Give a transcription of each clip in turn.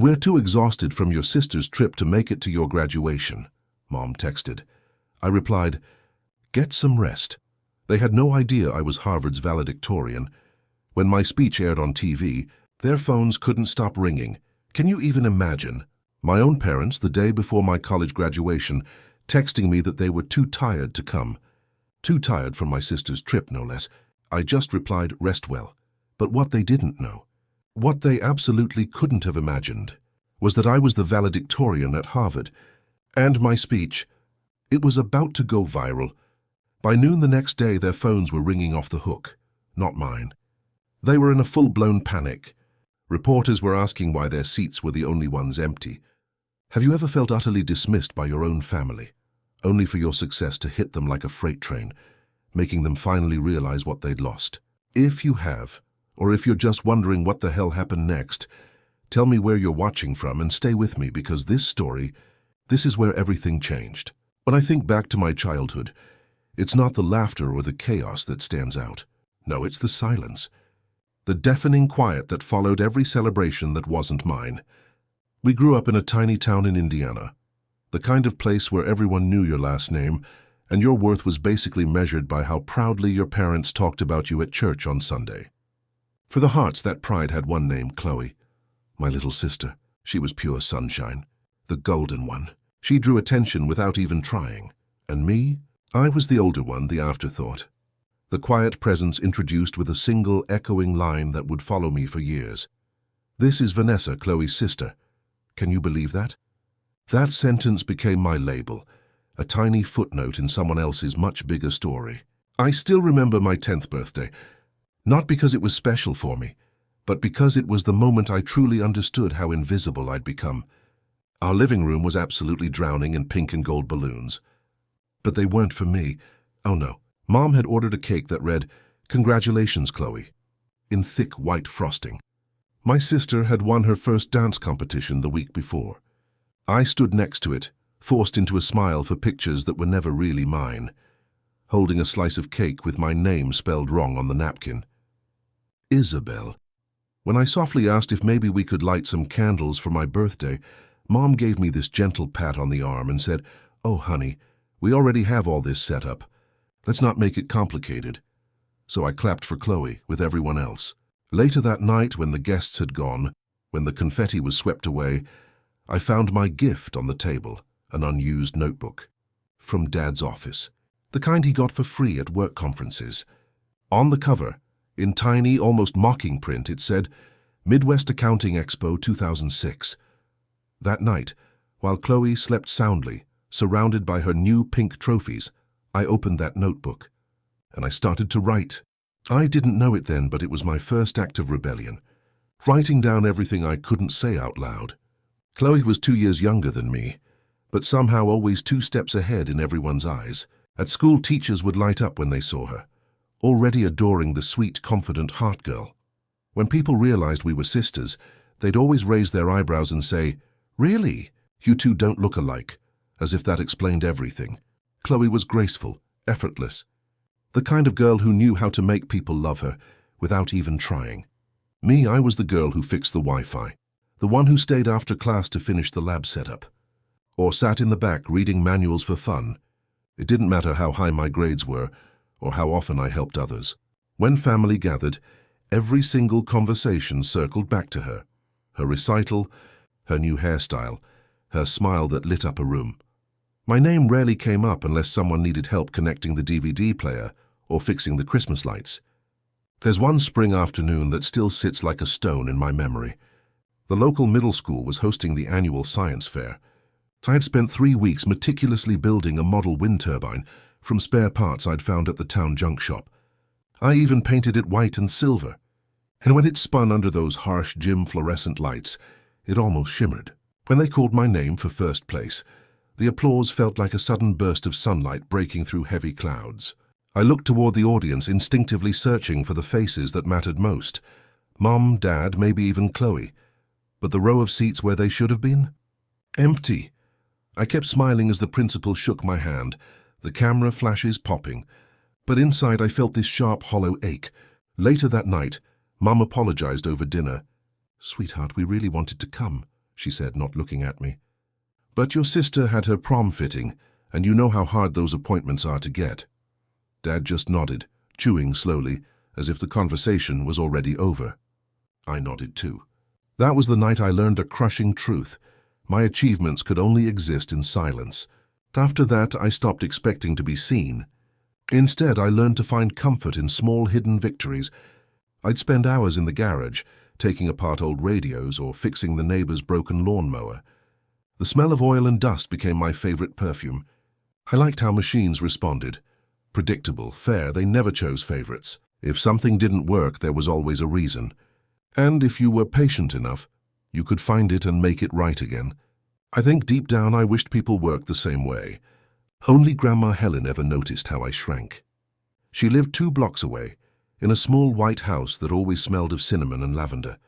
"We're too exhausted from your sister's trip to make it to your graduation," Mom texted. I replied, "Get some rest." They had no idea I was Harvard's valedictorian. When my speech aired on TV, their phones couldn't stop ringing. Can you even imagine? My own parents, the day before my college graduation, texting me that they were too tired to come. Too tired from my sister's trip, no less. I just replied, "Rest well." But what they didn't know, what they absolutely couldn't have imagined, was that I was the valedictorian at Harvard. And my speech, it was about to go viral. By noon the next day, their phones were ringing off the hook, not mine. They were in a full-blown panic. Reporters were asking why their seats were the only ones empty. Have you ever felt utterly dismissed by your own family, only for your success to hit them like a freight train, making them finally realize what they'd lost? If you have, or if you're just wondering what the hell happened next, tell me where you're watching from and stay with me, because this is where everything changed. When I think back to my childhood, it's not the laughter or the chaos that stands out. No, it's the silence. The deafening quiet that followed every celebration that wasn't mine. We grew up in a tiny town in Indiana, the kind of place where everyone knew your last name, and your worth was basically measured by how proudly your parents talked about you at church on Sunday. For the hearts, that pride had one name: Chloe. My little sister. She was pure sunshine, the golden one. She drew attention without even trying. And me? I was the older one, the afterthought. The quiet presence introduced with a single echoing line that would follow me for years. "This is Vanessa, Chloe's sister." Can you believe that? That sentence became my label, a tiny footnote in someone else's much bigger story. I still remember my 10th birthday, not because it was special for me, but because it was the moment I truly understood how invisible I'd become. Our living room was absolutely drowning in pink and gold balloons. But they weren't for me. Oh no. Mom had ordered a cake that read, "Congratulations, Chloe," in thick white frosting. My sister had won her first dance competition the week before. I stood next to it, forced into a smile for pictures that were never really mine, holding a slice of cake with my name spelled wrong on the napkin. Isabel. When I softly asked if maybe we could light some candles for my birthday, Mom gave me this gentle pat on the arm and said, "Oh, honey, we already have all this set up. Let's not make it complicated." So I clapped for Chloe with everyone else. Later that night, when the guests had gone, when the confetti was swept away, I found my gift on the table, an unused notebook. From Dad's office. The kind he got for free at work conferences. On the cover, in tiny, almost mocking print, it said, "Midwest Accounting Expo 2006. That night, while Chloe slept soundly, surrounded by her new pink trophies, I opened that notebook, and I started to write. I didn't know it then, but it was my first act of rebellion, writing down everything I couldn't say out loud. Chloe was 2 years younger than me, but somehow always 2 steps ahead in everyone's eyes. At school, teachers would light up when they saw her, already adoring the sweet, confident heart girl. When people realized we were sisters, they'd always raise their eyebrows and say, "Really? You two don't look alike," as if that explained everything. Chloe was graceful, effortless. The kind of girl who knew how to make people love her without even trying. Me, I was the girl who fixed the Wi-Fi, the one who stayed after class to finish the lab setup, or sat in the back reading manuals for fun. It didn't matter how high my grades were or how often I helped others. When family gathered, every single conversation circled back to her. Her recital, her new hairstyle, her smile that lit up a room. My name rarely came up unless someone needed help connecting the DVD player or fixing the Christmas lights. There's one spring afternoon that still sits like a stone in my memory. The local middle school was hosting the annual science fair. I had spent 3 weeks meticulously building a model wind turbine from spare parts I'd found at the town junk shop. I even painted it white and silver. And when it spun under those harsh gym fluorescent lights, it almost shimmered. When they called my name for first place, the applause felt like a sudden burst of sunlight breaking through heavy clouds. I looked toward the audience, instinctively searching for the faces that mattered most. Mom, Dad, maybe even Chloe. But the row of seats where they should have been? Empty. I kept smiling as the principal shook my hand, the camera flashes popping. But inside I felt this sharp, hollow ache. Later that night, Mom apologized over dinner. "Sweetheart, we really wanted to come," she said, not looking at me. But your sister had her prom fitting, and you know how hard those appointments are to get. Dad just nodded, chewing slowly, as if the conversation was already over. I nodded too. That was the night I learned a crushing truth. My achievements could only exist in silence. After that, I stopped expecting to be seen. Instead, I learned to find comfort in small hidden victories. I'd spend hours in the garage, taking apart old radios or fixing the neighbor's broken lawnmower. The smell of oil and dust became my favorite perfume. I liked how machines responded. Predictable, fair, they never chose favorites. If something didn't work, there was always a reason. And if you were patient enough, you could find it and make it right again. I think deep down I wished people worked the same way. Only Grandma Helen ever noticed how I shrank. She lived 2 blocks away, in a small white house that always smelled of cinnamon and lavender.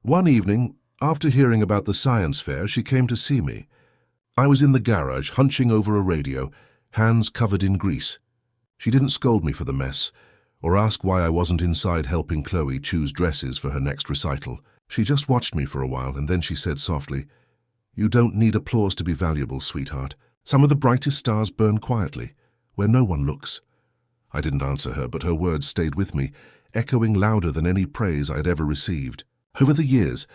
One evening, after hearing about the science fair, she came to see me. I was in the garage, hunching over a radio, hands covered in grease. She didn't scold me for the mess, or ask why I wasn't inside helping Chloe choose dresses for her next recital. She just watched me for a while, and then she said softly, "You don't need applause to be valuable, sweetheart. Some of the brightest stars burn quietly, where no one looks." I didn't answer her, but her words stayed with me, echoing louder than any praise I had ever received. Over the years,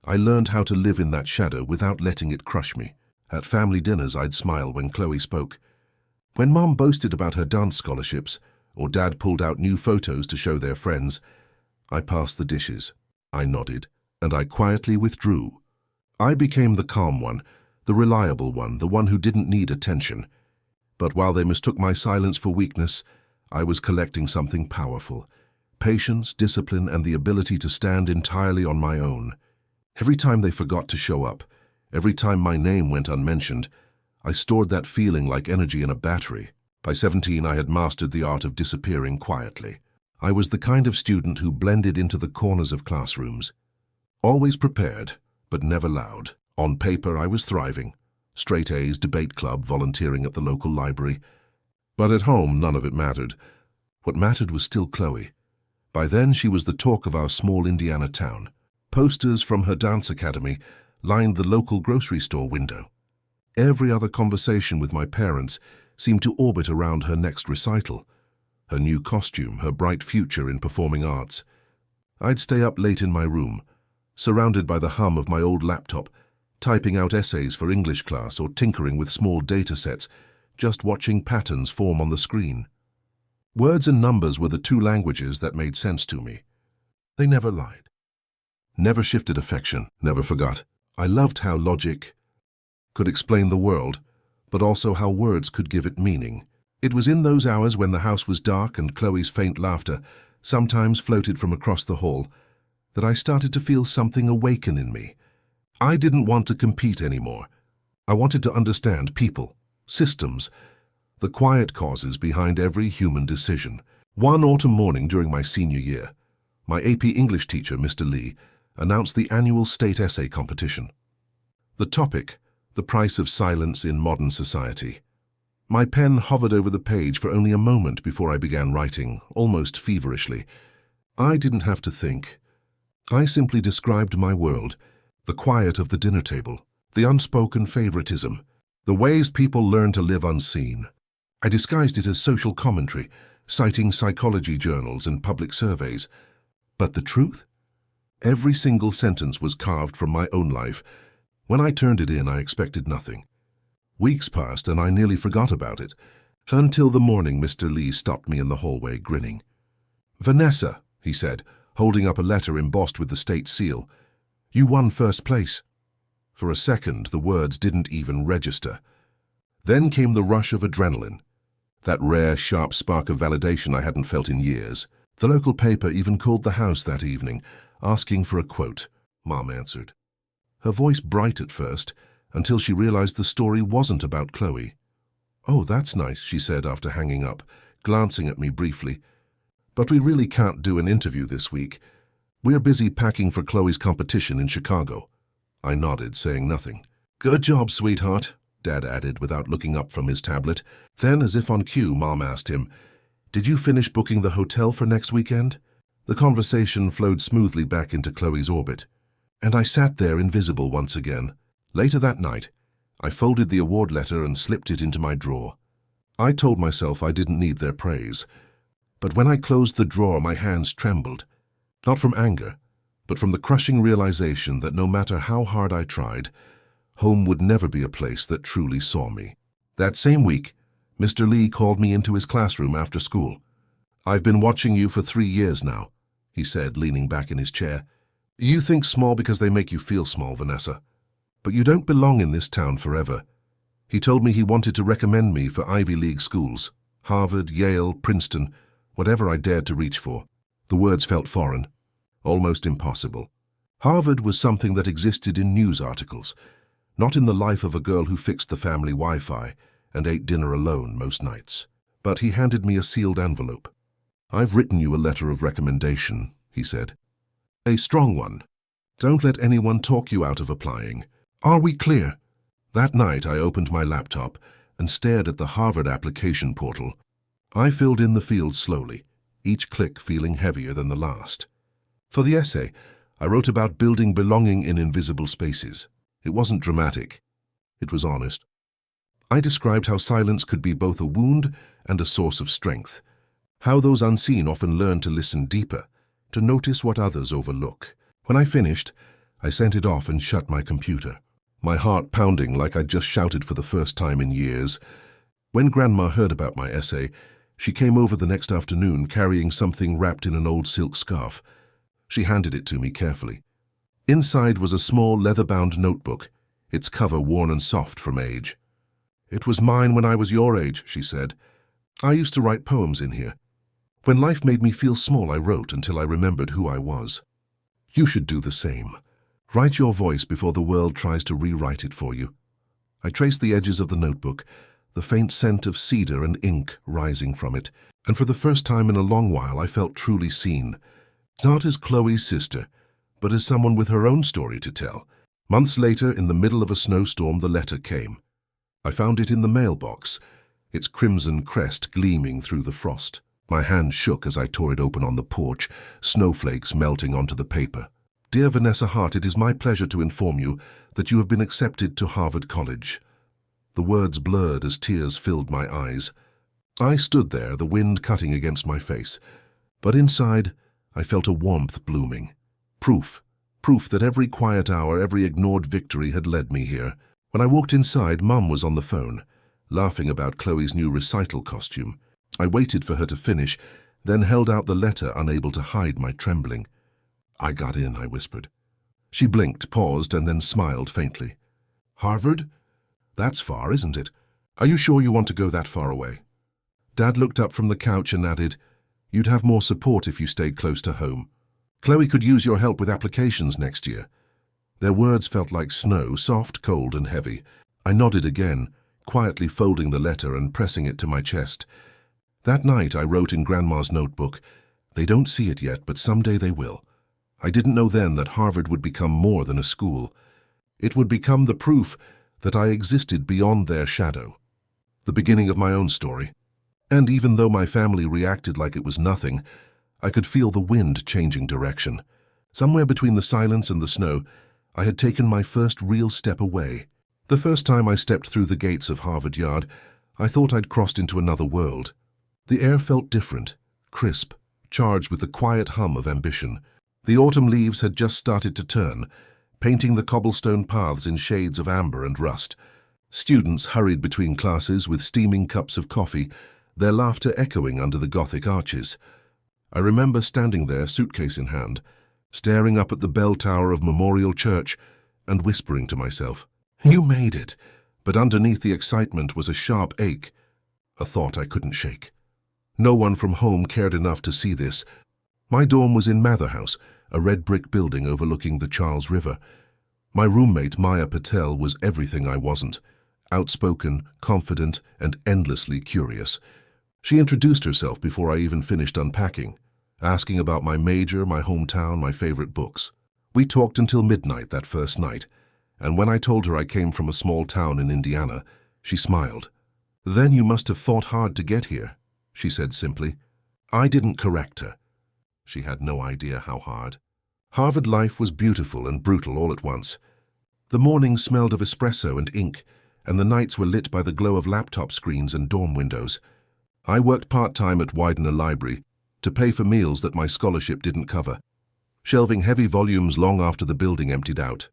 I learned how to live in that shadow without letting it crush me. At family dinners, I'd smile when Chloe spoke. When Mom boasted about her dance scholarships, or Dad pulled out new photos to show their friends, I passed the dishes. I nodded, and I quietly withdrew. I became the calm one, the reliable one, the one who didn't need attention. But while they mistook my silence for weakness, I was collecting something powerful: patience, discipline, and the ability to stand entirely on my own. Every time they forgot to show up, every time my name went unmentioned, I stored that feeling like energy in a battery. By 17, I had mastered the art of disappearing quietly. I was the kind of student who blended into the corners of classrooms. Always prepared, but never loud. On paper, I was thriving. Straight A's, debate club, volunteering at the local library. But at home, none of it mattered. What mattered was still Chloe. By then, she was the talk of our small Indiana town. Posters from her dance academy lined the local grocery store window. Every other conversation with my parents seemed to orbit around her next recital, her new costume, her bright future in performing arts. I'd stay up late in my room, surrounded by the hum of my old laptop, typing out essays for English class or tinkering with small data sets, just watching patterns form on the screen. Words and numbers were the 2 languages that made sense to me. They never lied. Never shifted affection, never forgot. I loved how logic could explain the world, but also how words could give it meaning. It was in those hours when the house was dark and Chloe's faint laughter sometimes floated from across the hall that I started to feel something awaken in me. I didn't want to compete anymore. I wanted to understand people, systems, the quiet causes behind every human decision. One autumn morning during my senior year, my AP English teacher, Mr. Lee, announced the annual state essay competition. The topic: the price of silence in modern society. My pen hovered over the page for only a moment before I began writing, almost feverishly. I didn't have to think. I simply described my world, the quiet of the dinner table, the unspoken favoritism, the ways people learn to live unseen. I disguised it as social commentary, citing psychology journals and public surveys. But the truth? Every single sentence was carved from my own life. When I turned it in, I expected nothing. Weeks passed and I nearly forgot about it, until the morning Mr. Lee stopped me in the hallway, grinning. "Vanessa," he said, holding up a letter embossed with the state seal, "you won first place." For a second, the words didn't even register. Then came the rush of adrenaline, that rare, sharp spark of validation I hadn't felt in years. The local paper even called the house that evening, asking for a quote. Mom answered. Her voice bright at first, until she realized the story wasn't about Chloe. "Oh, that's nice," she said after hanging up, glancing at me briefly. "But we really can't do an interview this week. We're busy packing for Chloe's competition in Chicago." I nodded, saying nothing. "Good job, sweetheart," Dad added without looking up from his tablet. Then, as if on cue, Mom asked him, "Did you finish booking the hotel for next weekend?" The conversation flowed smoothly back into Chloe's orbit. And I sat there invisible once again. Later that night, I folded the award letter and slipped it into my drawer. I told myself I didn't need their praise. But when I closed the drawer, my hands trembled. Not from anger, but from the crushing realization that no matter how hard I tried, home would never be a place that truly saw me. That same week, Mr. Lee called me into his classroom after school. "I've been watching you for 3 years now," he said, leaning back in his chair. "You think small because they make you feel small, Vanessa. But you don't belong in this town forever." He told me he wanted to recommend me for Ivy League schools, Harvard, Yale, Princeton, whatever I dared to reach for. The words felt foreign, almost impossible. Harvard was something that existed in news articles, not in the life of a girl who fixed the family Wi-Fi and ate dinner alone most nights. But he handed me a sealed envelope. "I've written you a letter of recommendation," he said. "A strong one. Don't let anyone talk you out of applying. Are we clear?" That night I opened my laptop and stared at the Harvard application portal. I filled in the fields slowly, each click feeling heavier than the last. For the essay, I wrote about building belonging in invisible spaces. It wasn't dramatic. It was honest. I described how silence could be both a wound and a source of strength, how those unseen often learn to listen deeper, to notice what others overlook. When I finished, I sent it off and shut my computer, my heart pounding like I'd just shouted for the first time in years. When Grandma heard about my essay, she came over the next afternoon carrying something wrapped in an old silk scarf. She handed it to me carefully. Inside was a small leather-bound notebook, its cover worn and soft from age. "It was mine when I was your age," she said. "I used to write poems in here. When life made me feel small, I wrote until I remembered who I was. You should do the same. Write your voice before the world tries to rewrite it for you." I traced the edges of the notebook, the faint scent of cedar and ink rising from it, and for the first time in a long while I felt truly seen. Not as Chloe's sister, but as someone with her own story to tell. Months later, in the middle of a snowstorm, the letter came. I found it in the mailbox, its crimson crest gleaming through the frost. My hand shook as I tore it open on the porch, snowflakes melting onto the paper. "Dear Vanessa Hart, it is my pleasure to inform you that you have been accepted to Harvard College." The words blurred as tears filled my eyes. I stood there, the wind cutting against my face, but inside I felt a warmth blooming. Proof that every quiet hour, every ignored victory had led me here. When I walked inside, Mum was on the phone, laughing about Chloe's new recital costume. I waited for her to finish, then held out the letter, unable to hide my trembling. "I got in," I whispered. She blinked, paused, and then smiled faintly. "Harvard? That's far, isn't it? Are you sure you want to go that far away?" Dad looked up from the couch and added, "You'd have more support if you stayed close to home. Chloe could use your help with applications next year." Their words felt like snow, soft, cold, and heavy. I nodded again, quietly folding the letter and pressing it to my chest. That night I wrote in Grandma's notebook, "They don't see it yet, but someday they will." I didn't know then that Harvard would become more than a school. It would become the proof that I existed beyond their shadow. The beginning of my own story. And even though my family reacted like it was nothing, I could feel the wind changing direction. Somewhere between the silence and the snow, I had taken my first real step away. The first time I stepped through the gates of Harvard Yard, I thought I'd crossed into another world. The air felt different, crisp, charged with the quiet hum of ambition. The autumn leaves had just started to turn, painting the cobblestone paths in shades of amber and rust. Students hurried between classes with steaming cups of coffee, their laughter echoing under the Gothic arches. I remember standing there, suitcase in hand, staring up at the bell tower of Memorial Church and whispering to myself, "You made it." But underneath the excitement was a sharp ache, a thought I couldn't shake. No one from home cared enough to see this. My dorm was in Mather House, a red brick building overlooking the Charles River. My roommate, Maya Patel, was everything I wasn't: outspoken, confident, and endlessly curious. She introduced herself before I even finished unpacking, asking about my major, my hometown, my favorite books. We talked until midnight that first night, and when I told her I came from a small town in Indiana, she smiled. "Then you must have fought hard to get here," she said simply. I didn't correct her. She had no idea how hard. Harvard life was beautiful and brutal all at once. The mornings smelled of espresso and ink, and the nights were lit by the glow of laptop screens and dorm windows. I worked part-time at Widener Library to pay for meals that my scholarship didn't cover, shelving heavy volumes long after the building emptied out.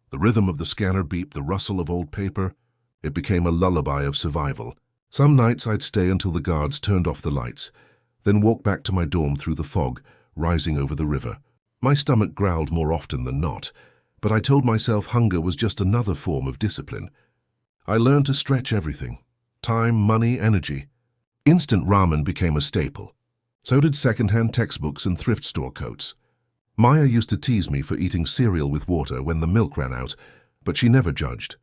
The rhythm of the scanner beep, the rustle of old paper, it became a lullaby of survival. Some nights I'd stay until the guards turned off the lights, then walk back to my dorm through the fog, rising over the river. My stomach growled more often than not, but I told myself hunger was just another form of discipline. I learned to stretch everything: time, money, energy. Instant ramen became a staple. So did second-hand textbooks and thrift store coats. Maya used to tease me for eating cereal with water when the milk ran out, but she never judged.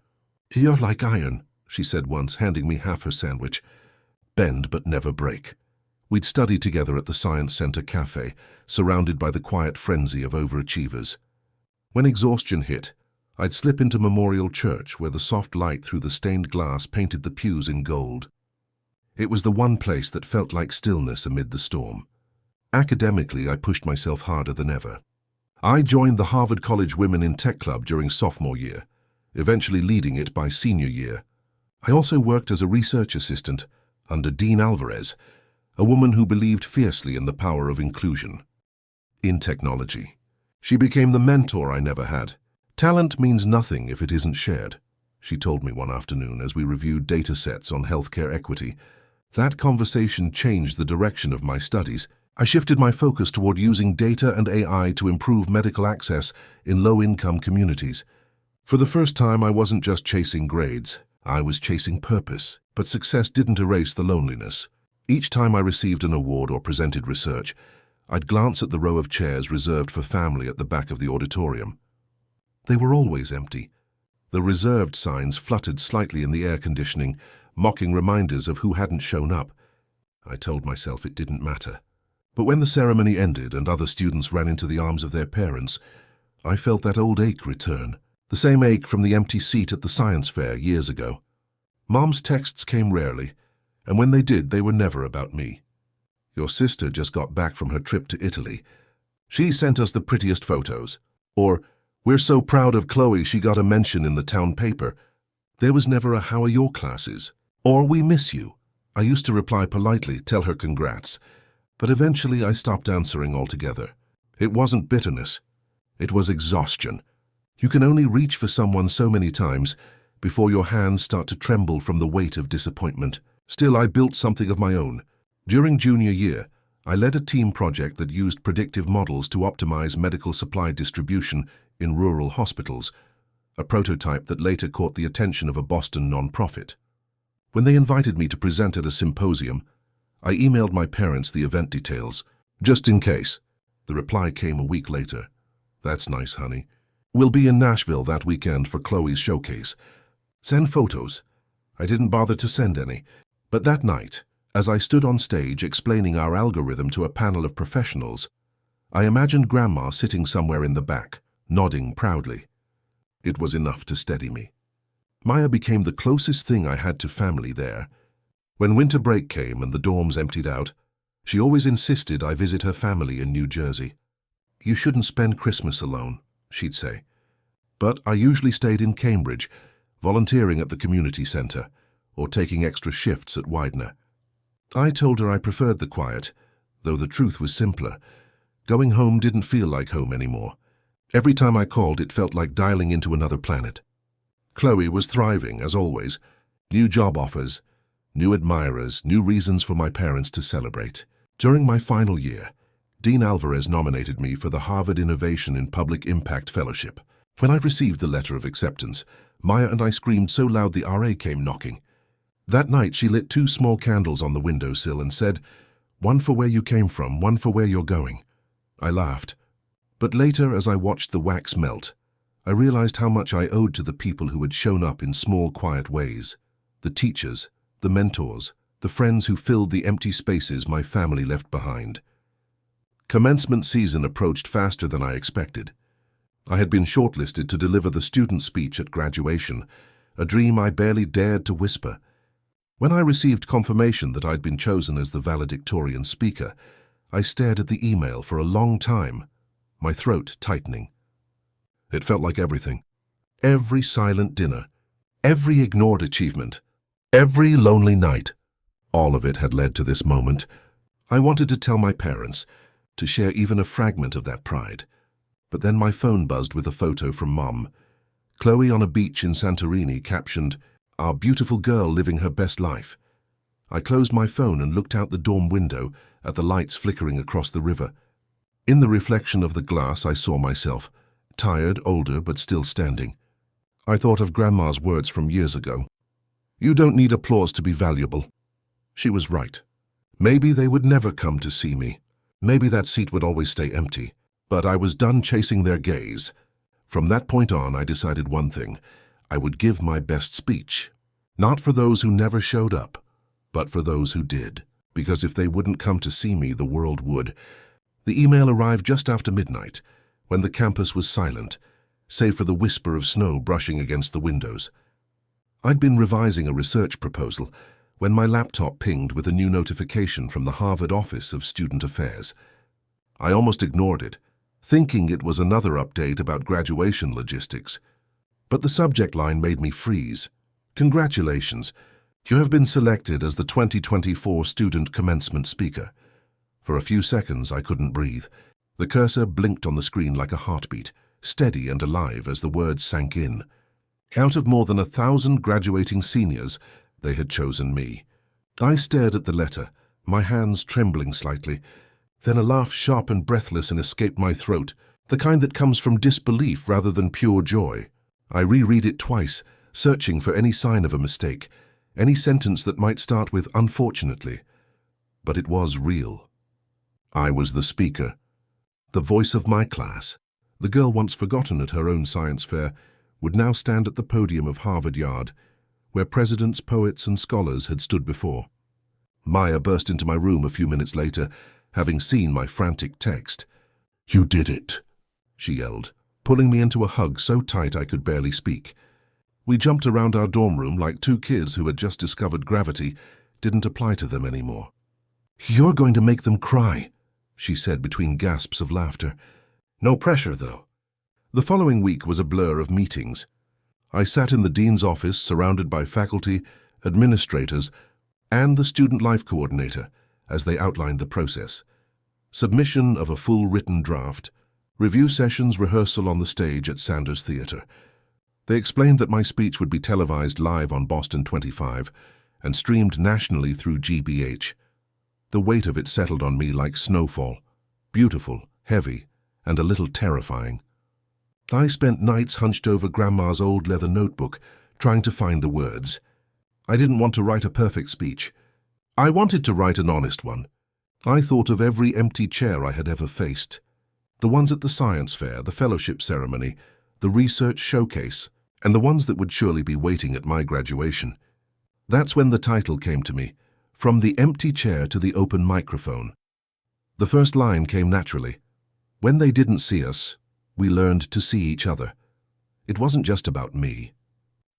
"You're like iron," she said once, handing me half her sandwich. Bend but never break. We'd study together at the Science Center cafe, surrounded by the quiet frenzy of overachievers. When exhaustion hit, I'd slip into Memorial Church, where the soft light through the stained glass painted the pews in gold. It was the one place that felt like stillness amid the storm. Academically, I pushed myself harder than ever. I joined the Harvard College Women in Tech Club during sophomore year, eventually leading it by senior year. I also worked as a research assistant under Dean Alvarez, a woman who believed fiercely in the power of inclusion in technology. She became the mentor I never had. "Talent means nothing if it isn't shared," she told me one afternoon as we reviewed data sets on healthcare equity. That conversation changed the direction of my studies. I shifted my focus toward using data and AI to improve medical access in low-income communities. For the first time, I wasn't just chasing grades. I was chasing purpose, but success didn't erase the loneliness. Each time I received an award or presented research, I'd glance at the row of chairs reserved for family at the back of the auditorium. They were always empty. The reserved signs fluttered slightly in the air conditioning, mocking reminders of who hadn't shown up. I told myself it didn't matter. But when the ceremony ended and other students ran into the arms of their parents, I felt that old ache return. The same ache from the empty seat at the science fair years ago. Mom's texts came rarely, and when they did, they were never about me. "Your sister just got back from her trip to Italy. She sent us the prettiest photos." Or, "We're so proud of Chloe, she got a mention in the town paper." There was never a "How are your classes?" or "We miss you." I used to reply politely, tell her congrats, but eventually I stopped answering altogether. It wasn't bitterness. It was exhaustion. You can only reach for someone so many times before your hands start to tremble from the weight of disappointment. Still, I built something of my own. During junior year, I led a team project that used predictive models to optimize medical supply distribution in rural hospitals, a prototype that later caught the attention of a Boston nonprofit. When they invited me to present at a symposium, I emailed my parents the event details, just in case. The reply came a week later. "That's nice, honey. We'll be in Nashville that weekend for Chloe's showcase. Send photos." I didn't bother to send any. But that night, as I stood on stage explaining our algorithm to a panel of professionals, I imagined Grandma sitting somewhere in the back, nodding proudly. It was enough to steady me. Maya became the closest thing I had to family there. When winter break came and the dorms emptied out, she always insisted I visit her family in New Jersey. "You shouldn't spend Christmas alone," she'd say. But I usually stayed in Cambridge, volunteering at the community center, or taking extra shifts at Widener. I told her I preferred the quiet, though the truth was simpler. Going home didn't feel like home anymore. Every time I called, it felt like dialing into another planet. Chloe was thriving, as always. New job offers, new admirers, new reasons for my parents to celebrate. During my final year, Dean Alvarez nominated me for the Harvard Innovation in Public Impact Fellowship. When I received the letter of acceptance, Maya and I screamed so loud the RA came knocking. That night, she lit 2 small candles on the windowsill and said, "One for where you came from, one for where you're going." I laughed. But later, as I watched the wax melt, I realized how much I owed to the people who had shown up in small, quiet ways. The teachers, the mentors, the friends who filled the empty spaces my family left behind. Commencement season approached faster than I expected. I had been shortlisted to deliver the student speech at graduation, a dream I barely dared to whisper. When I received confirmation that I'd been chosen as the valedictorian speaker, I stared at the email for a long time. my throat tightening. It felt like everything. Every silent dinner, every ignored achievement, every lonely night, all of it had led to this moment. I wanted to tell my parents, to share even a fragment of that pride. But then my phone buzzed with a photo from Mom. Chloe on a beach in Santorini, captioned, "Our beautiful girl living her best life." I closed my phone and looked out the dorm window at the lights flickering across the river. In the reflection of the glass, I saw myself, tired, older, but still standing. I thought of Grandma's words from years ago. "You don't need applause to be valuable." She was right. Maybe they would never come to see me. Maybe that seat would always stay empty. But I was done chasing their gaze. From that point on, I decided one thing. I would give my best speech. Not for those who never showed up, but for those who did. Because if they wouldn't come to see me, the world would. The email arrived just after midnight, when the campus was silent, save for the whisper of snow brushing against the windows. I'd been revising a research proposal when my laptop pinged with a new notification from the Harvard Office of Student Affairs. I almost ignored it, thinking it was another update about graduation logistics. But the subject line made me freeze. "Congratulations, you have been selected as the 2024 Student Commencement Speaker." For a few seconds, I couldn't breathe. The cursor blinked on the screen like a heartbeat, steady and alive as the words sank in. Out of more than 1,000 graduating seniors, they had chosen me. I stared at the letter, my hands trembling slightly. Then a laugh sharp and breathless and escaped my throat, the kind that comes from disbelief rather than pure joy. I reread it twice, searching for any sign of a mistake, any sentence that might start with "unfortunately." But it was real. I was the speaker, the voice of my class. The girl once forgotten at her own science fair would now stand at the podium of Harvard Yard, where presidents, poets, and scholars had stood before. Maya burst into my room a few minutes later, having seen my frantic text. "You did it," she yelled, pulling me into a hug so tight I could barely speak. We jumped around our dorm room like two kids who had just discovered gravity didn't apply to them anymore. "You're going to make them cry," she said between gasps of laughter. No pressure, though. The following week was a blur of meetings. I sat in the dean's office surrounded by faculty, administrators, and the student life coordinator as they outlined the process. Submission of a full written draft, review sessions, rehearsal on the stage at Sanders Theatre. They explained that my speech would be televised live on Boston 25 and streamed nationally through GBH. The weight of it settled on me like snowfall, beautiful, heavy, and a little terrifying. I spent nights hunched over Grandma's old leather notebook, trying to find the words. I didn't want to write a perfect speech. I wanted to write an honest one. I thought of every empty chair I had ever faced. The ones at the science fair, the fellowship ceremony, the research showcase, and the ones that would surely be waiting at my graduation. That's when the title came to me, From the Empty Chair to the Open Microphone. The first line came naturally. When they didn't see us, we learned to see each other. It wasn't just about me.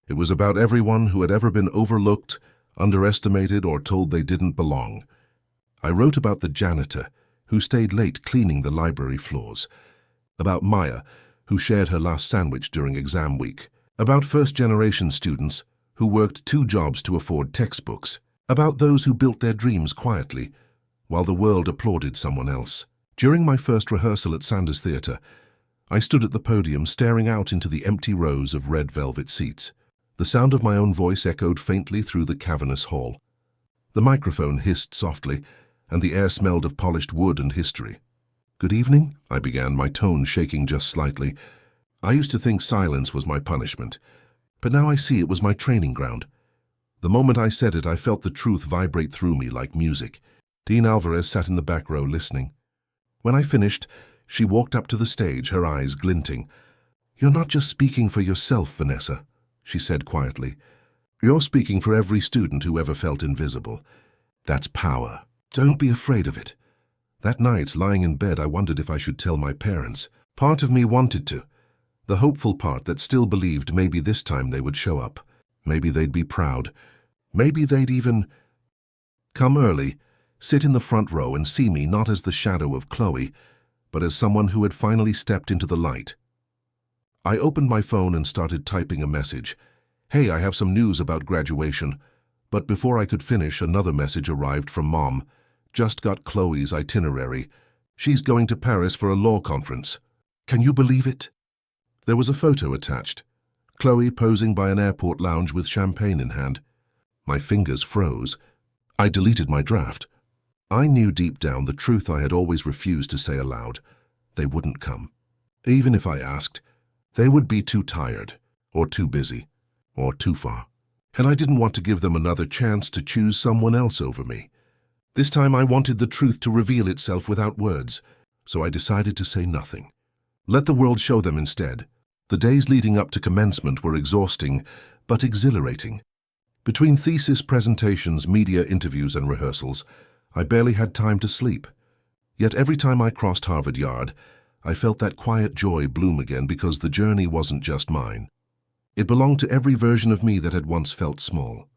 It was about everyone who had ever been overlooked, underestimated, or told they didn't belong. I wrote about the janitor who stayed late cleaning the library floors, about Maya, who shared her last sandwich during exam week, about first-generation students who worked 2 jobs to afford textbooks, about those who built their dreams quietly while the world applauded someone else. During my first rehearsal at Sanders Theatre, I stood at the podium staring out into the empty rows of red velvet seats. The sound of my own voice echoed faintly through the cavernous hall. The microphone hissed softly, and the air smelled of polished wood and history. "Good evening," I began, my tone shaking just slightly. I used to think silence was my punishment, but now I see it was my training ground. The moment I said it, I felt the truth vibrate through me like music. Dean Alvarez sat in the back row listening. When I finished, she walked up to the stage, her eyes glinting. "You're not just speaking for yourself, Vanessa," she said quietly. "You're speaking for every student who ever felt invisible. That's power. Don't be afraid of it." That night, lying in bed, I wondered if I should tell my parents. Part of me wanted to. The hopeful part that still believed maybe this time they would show up. Maybe they'd be proud. Maybe they'd even come early, sit in the front row and see me not as the shadow of Chloe, but as someone who had finally stepped into the light. I opened my phone and started typing a message. "Hey, I have some news about graduation." But before I could finish, another message arrived from Mom. "Just got Chloe's itinerary. She's going to Paris for a law conference. Can you believe it?" There was a photo attached. Chloe posing by an airport lounge with champagne in hand. My fingers froze. I deleted my draft. I knew deep down the truth I had always refused to say aloud. They wouldn't come. Even if I asked, they would be too tired, or too busy, or too far. And I didn't want to give them another chance to choose someone else over me. This time I wanted the truth to reveal itself without words, so I decided to say nothing. Let the world show them instead. The days leading up to commencement were exhausting, but exhilarating. Between thesis presentations, media interviews, and rehearsals, I barely had time to sleep. Yet every time I crossed Harvard Yard, I felt that quiet joy bloom again because the journey wasn't just mine. It belonged to every version of me that had once felt small.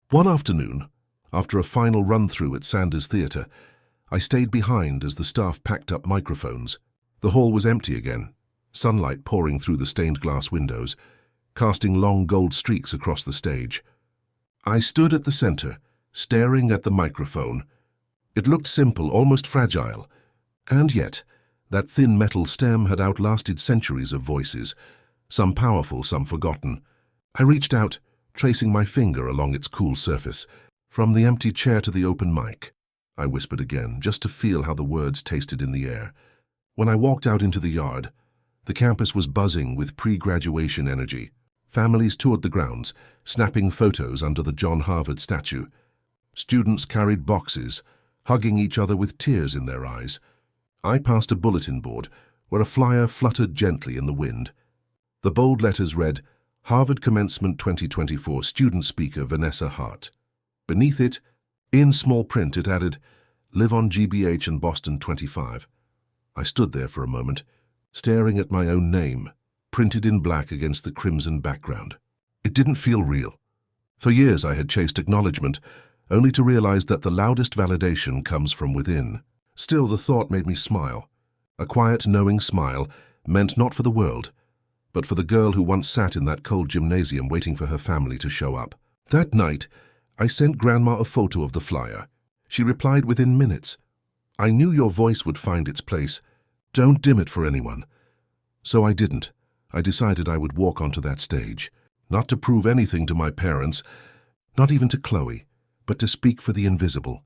One afternoon, after a final run-through at Sanders Theatre, I stayed behind as the staff packed up microphones. The hall was empty again, sunlight pouring through the stained glass windows, casting long gold streaks across the stage. I stood at the center, staring at the microphone. It looked simple, almost fragile, and yet that thin metal stem had outlasted centuries of voices, some powerful, some forgotten. I reached out, tracing my finger along its cool surface. "From the empty chair to the open mic," I whispered again, just to feel how the words tasted in the air. When I walked out into the yard, the campus was buzzing with pre-graduation energy. Families toured the grounds, snapping photos under the John Harvard statue. Students carried boxes, hugging each other with tears in their eyes. I passed a bulletin board where a flyer fluttered gently in the wind. The bold letters read, "Harvard Commencement 2024 Student Speaker Vanessa Hart." Beneath it, in small print, it added, "Live on GBH and Boston 25. I stood there for a moment, staring at my own name, printed in black against the crimson background. It didn't feel real. For years I had chased acknowledgement, only to realize that the loudest validation comes from within. Still, the thought made me smile. A quiet, knowing smile, meant not for the world, but for the girl who once sat in that cold gymnasium waiting for her family to show up. That night, I sent Grandma a photo of the flyer. She replied within minutes. "I knew your voice would find its place. Don't dim it for anyone." So I didn't. I decided I would walk onto that stage, not to prove anything to my parents, not even to Chloe, but to speak for the invisible,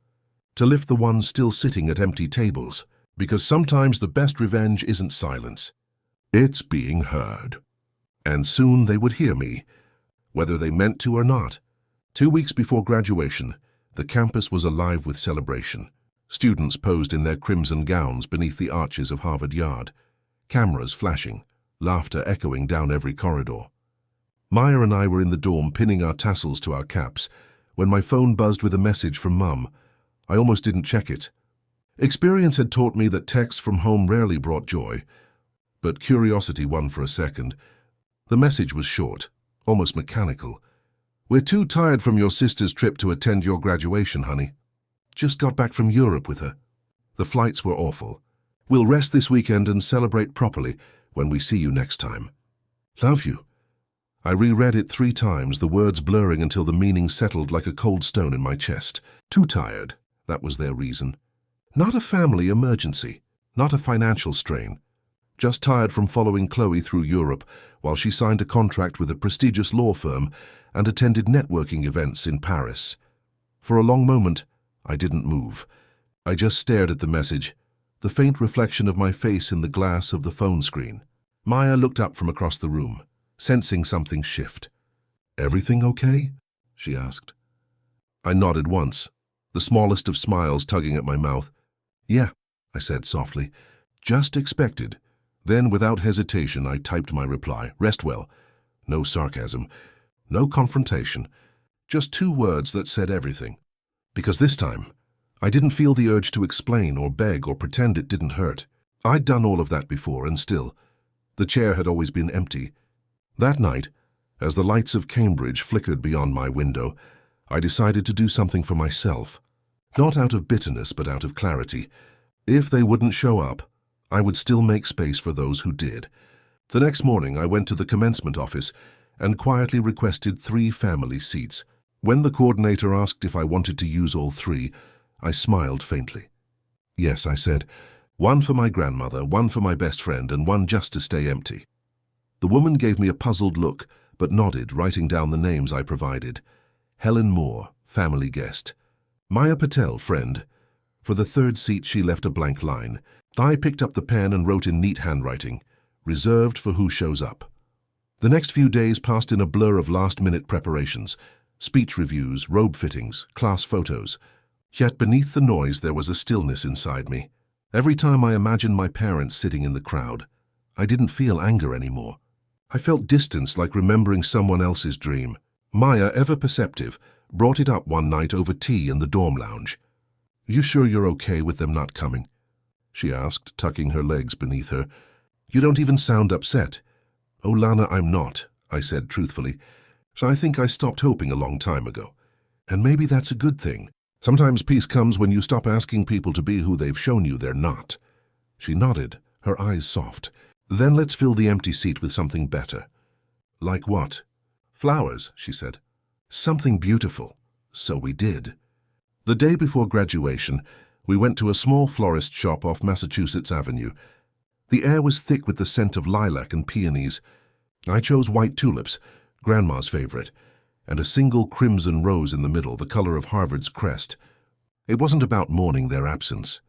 to lift the ones still sitting at empty tables, because sometimes the best revenge isn't silence. It's being heard. And soon they would hear me, whether they meant to or not. 2 weeks before graduation, the campus was alive with celebration. Students posed in their crimson gowns beneath the arches of Harvard Yard, cameras flashing, laughter echoing down every corridor. Maya and I were in the dorm pinning our tassels to our caps when my phone buzzed with a message from Mum. I almost didn't check it. Experience had taught me that texts from home rarely brought joy, but curiosity won for a second. The message was short, almost mechanical. "We're too tired from your sister's trip to attend your graduation, honey. Just got back from Europe with her. The flights were awful. We'll rest this weekend and celebrate properly when we see you next time. Love you." I reread it 3 times, the words blurring until the meaning settled like a cold stone in my chest. Too tired, that was their reason. Not a family emergency, not a financial strain. Just tired from following Chloe through Europe while she signed a contract with a prestigious law firm and attended networking events in Paris. For a long moment, I didn't move. I just stared at the message, the faint reflection of my face in the glass of the phone screen. Maya looked up from across the room, sensing something shift. "Everything okay?" she asked. I nodded once, the smallest of smiles tugging at my mouth. "Yeah," I said softly. "Just expected." Then, without hesitation, I typed my reply. "Rest well." No sarcasm, no confrontation, just 2 words that said everything. Because this time, I didn't feel the urge to explain or beg or pretend it didn't hurt. I'd done all of that before, and still, the chair had always been empty. That night, as the lights of Cambridge flickered beyond my window, I decided to do something for myself. Not out of bitterness, but out of clarity. If they wouldn't show up, I would still make space for those who did. The next morning, I went to the commencement office and quietly requested 3 family seats. When the coordinator asked if I wanted to use all 3, I smiled faintly. Yes, I said, 1 for my grandmother, 1 for my best friend, and 1 just to stay empty. The woman gave me a puzzled look, but nodded, writing down the names I provided. Helen Moore, family guest. Maya Patel, friend. For the 3rd seat, she left a blank line. I picked up the pen and wrote in neat handwriting, reserved for who shows up. The next few days passed in a blur of last-minute preparations, speech reviews, robe fittings, class photos. Yet beneath the noise there was a stillness inside me. Every time I imagined my parents sitting in the crowd, I didn't feel anger anymore. I felt distance, like remembering someone else's dream. Maya, ever perceptive, brought it up one night over tea in the dorm lounge. "You sure you're okay with them not coming?" she asked, tucking her legs beneath her. "You don't even sound upset." "Oh, Lana, I'm not," I said truthfully. "So I think I stopped hoping a long time ago. And maybe that's a good thing. Sometimes peace comes when you stop asking people to be who they've shown you they're not." She nodded, her eyes soft. "Then let's fill the empty seat with something better." "Like what?" "Flowers," she said. "Something beautiful." So we did. The day before graduation, we went to a small florist shop off Massachusetts Avenue. The air was thick with the scent of lilac and peonies. I chose white tulips, Grandma's favorite, and a single crimson rose in the middle, the color of Harvard's crest. It wasn't about mourning their absence.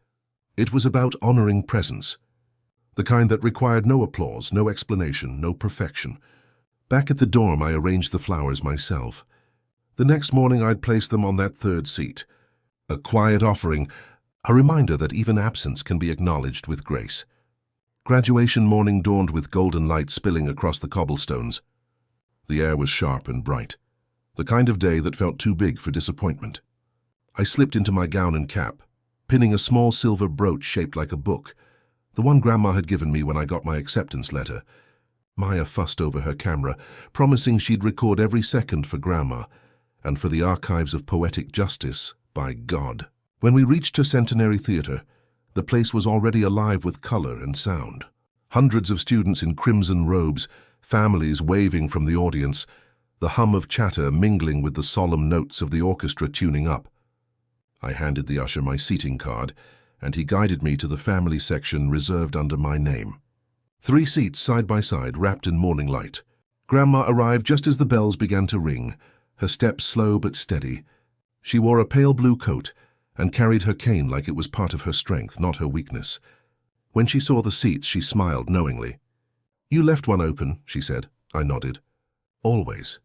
It was about honoring presence. The kind that required no applause, no explanation, no perfection. Back at the dorm, I arranged the flowers myself. The next morning, I'd place them on that 3rd seat. A quiet offering, a reminder that even absence can be acknowledged with grace. Graduation morning dawned with golden light spilling across the cobblestones. The air was sharp and bright, the kind of day that felt too big for disappointment. I slipped into my gown and cap, pinning a small silver brooch shaped like a book, the one Grandma had given me when I got my acceptance letter. Maya fussed over her camera, promising she'd record every second for Grandma, and for the archives of poetic justice, by God. When we reached her Centenary Theater, the place was already alive with color and sound. Hundreds of students in crimson robes, families waving from the audience, the hum of chatter mingling with the solemn notes of the orchestra tuning up. I handed the usher my seating card, and he guided me to the family section reserved under my name. 3 seats side by side, wrapped in morning light. Grandma arrived just as the bells began to ring, her steps slow but steady. She wore a pale blue coat and carried her cane like it was part of her strength, not her weakness. When she saw the seats, she smiled knowingly. "You left one open," she said. I nodded. "Always."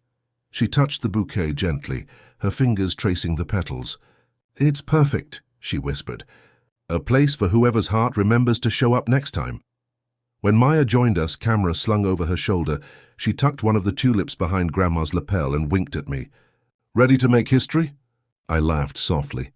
She touched the bouquet gently, her fingers tracing the petals. "It's perfect," she whispered. "A place for whoever's heart remembers to show up next time." When Maya joined us, camera slung over her shoulder, she tucked one of the tulips behind Grandma's lapel and winked at me. "Ready to make history?" I laughed softly.